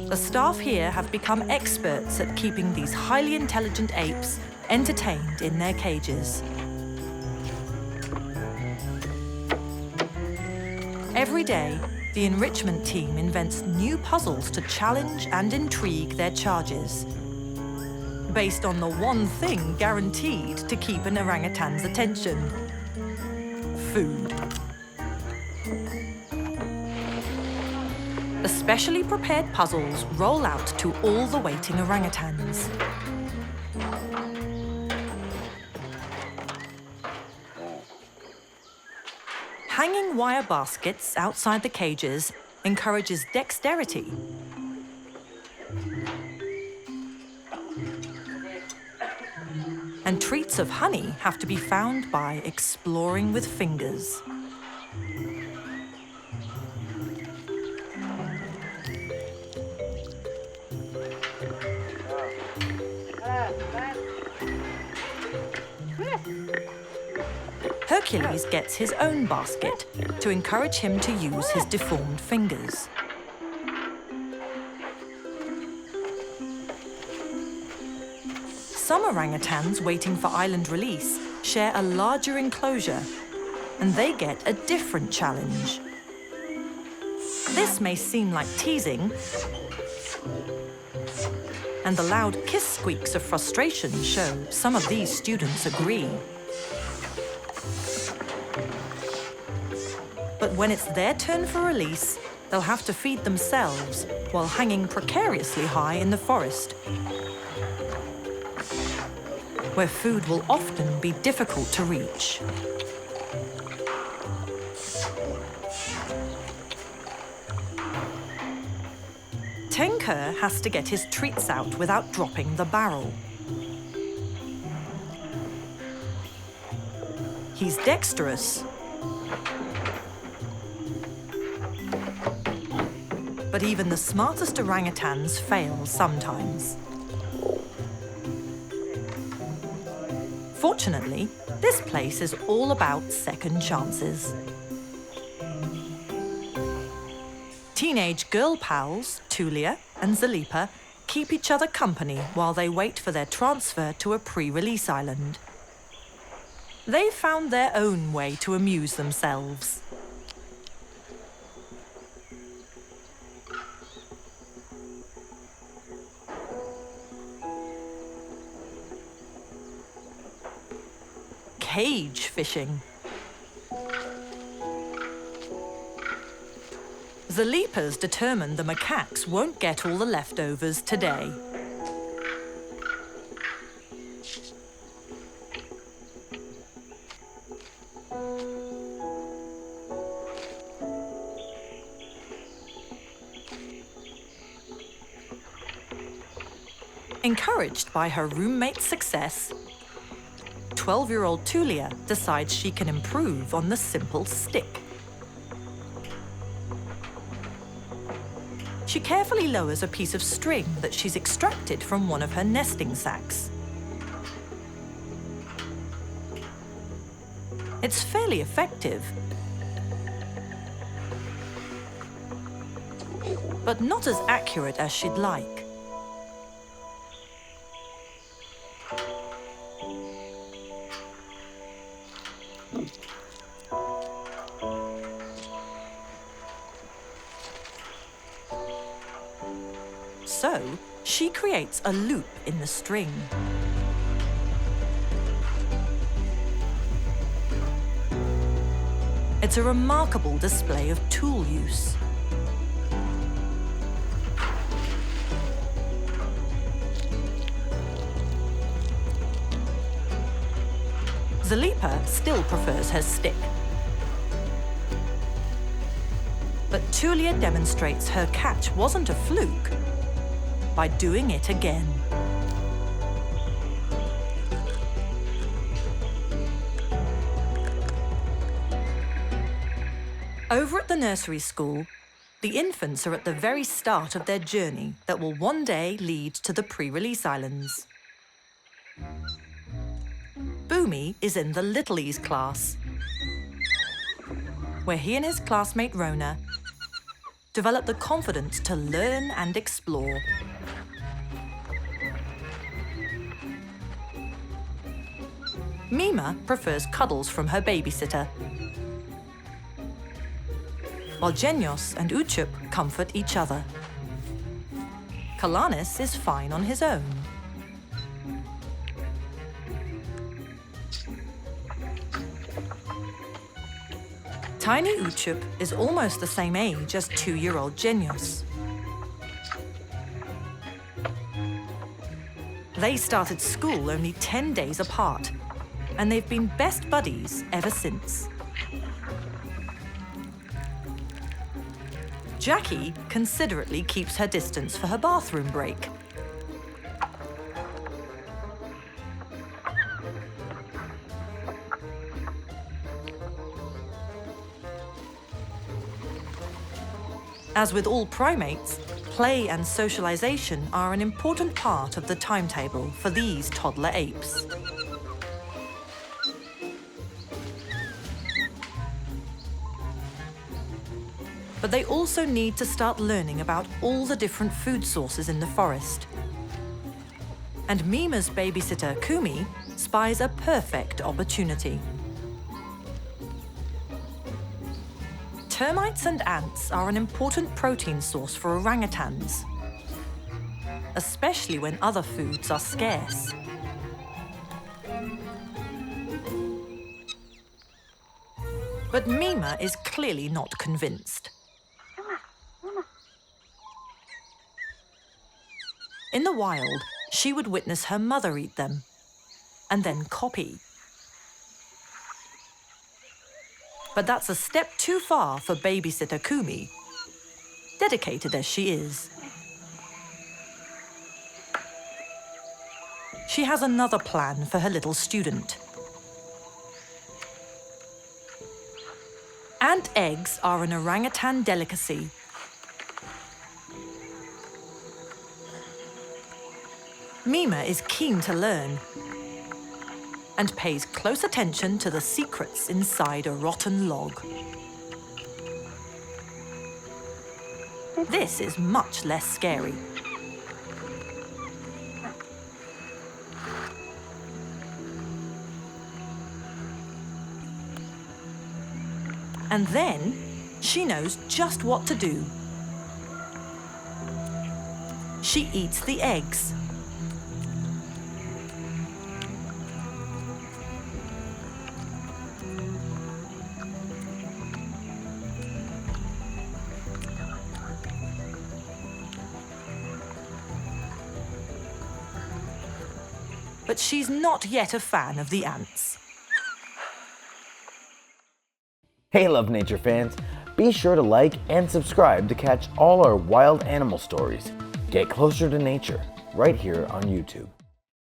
The staff here have become experts at keeping these highly intelligent apes entertained in their cages. Every day, the enrichment team invents new puzzles to challenge and intrigue their charges, based on the one thing guaranteed to keep an orangutan's attention: food. The specially prepared puzzles roll out to all the waiting orangutans. Hanging wire baskets outside the cages encourages dexterity. And treats of honey have to be found by exploring with fingers. Hercules gets his own basket to encourage him to use his deformed fingers. Some orangutans waiting for island release share a larger enclosure, and they get a different challenge. This may seem like teasing, and the loud kiss squeaks of frustration show some of these students agree. But when it's their turn for release, they'll have to feed themselves while hanging precariously high in the forest, where food will often be difficult to reach. Tenker has to get his treats out without dropping the barrel. He's dexterous, but even the smartest orangutans fail sometimes. Fortunately, this place is all about second chances. Teenage girl pals, Tulia and Zalipa, keep each other company while they wait for their transfer to a pre-release island. They've found their own way to amuse themselves. Cage fishing. Zalipa's determined the macaques won't get all the leftovers today. Encouraged by her roommate's success, 12-year-old Tulia decides she can improve on the simple stick. She carefully lowers a piece of string that she's extracted from one of her nesting sacks. It's fairly effective, but not as accurate as she'd like. So, she creates a loop in the string. It's a remarkable display of tool use. Zalipa still prefers her stick. But Tulia demonstrates her catch wasn't a fluke by doing it again. Over at the nursery school, the infants are at the very start of their journey that will one day lead to the pre-release islands. Boomy is in the Littlies class, where he and his classmate Rona develop the confidence to learn and explore. Mima prefers cuddles from her babysitter, while Genios and Uchup comfort each other. Kalanis is fine on his own. Tiny Uchup is almost the same age as 2-year-old Genios. They started school only 10 days apart, and they've been best buddies ever since. Jackie considerately keeps her distance for her bathroom break. As with all primates, play and socialization are an important part of the timetable for these toddler apes. But they also need to start learning about all the different food sources in the forest. And Mima's babysitter, Kumi, spies a perfect opportunity. Termites and ants are an important protein source for orangutans, especially when other foods are scarce. But Mima is clearly not convinced. In the wild, she would witness her mother eat them, and then copy. But that's a step too far for babysitter Kumi, dedicated as she is. She has another plan for her little student. Ant eggs are an orangutan delicacy. Mima is keen to learn and pays close attention to the secrets inside a rotten log. This is much less scary. And then she knows just what to do. She eats the eggs. But she's not yet a fan of the ants. Hey Love Nature fans, be sure to like and subscribe to catch all our wild animal stories. Get closer to nature right here on YouTube.